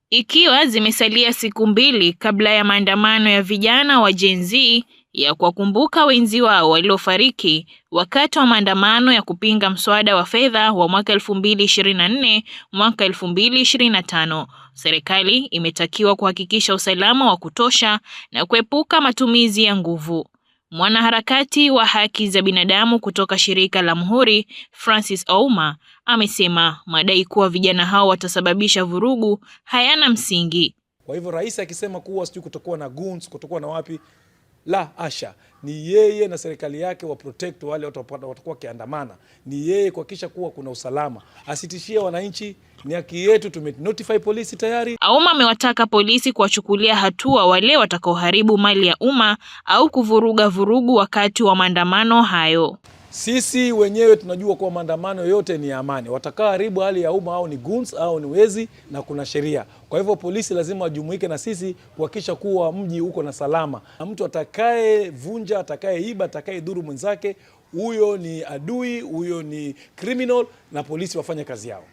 Ikiwa zimesalia siku mbili kabla ya maandamano ya vijana wa Gen Z ya kuwakumbuka wenzi wao waliofariki wakati wa maandamano ya kupinga mswada wa fedha wa mwaka 2024 mwaka 2025, serikali imetakiwa kuhakikisha usalama wa kutosha na kuepuka matumizi ya nguvu. Mwanaharakati wa haki za binadamu kutoka shirika la Muhuri, Francis Ouma, amesema madai kuwa vijana hao watasababisha vurugu hayana msingi. Kwa hivyo rais akisema kuwa sijui kutokuwa na goons, kutokuwa na wapi, la asha, ni yeye na serikali yake wa protect wale watakuwa kiandamana. Ni yeye kuhakikisha kuwa kuna usalama. Asitishie wananchi, ni haki yetu, tumenotify polisi tayari. Ouma amewataka polisi kuwachukulia hatua wale watakaoharibu mali ya umma au kuvuruga vurugu wakati wa maandamano hayo. Sisi wenyewe tunajua kuwa maandamano yote ni amani. Watakaa haribu hali ya umma au ni goons au ni wezi, na kuna sheria. Kwa hivyo polisi lazima wajumuike na sisi kuhakikisha kuwa mji uko na salama. Na mtu atakaye vunja, atakaye iba, atakaye dhuru mwenzake, huyo ni adui, huyo ni criminal, na polisi wafanye kazi yao.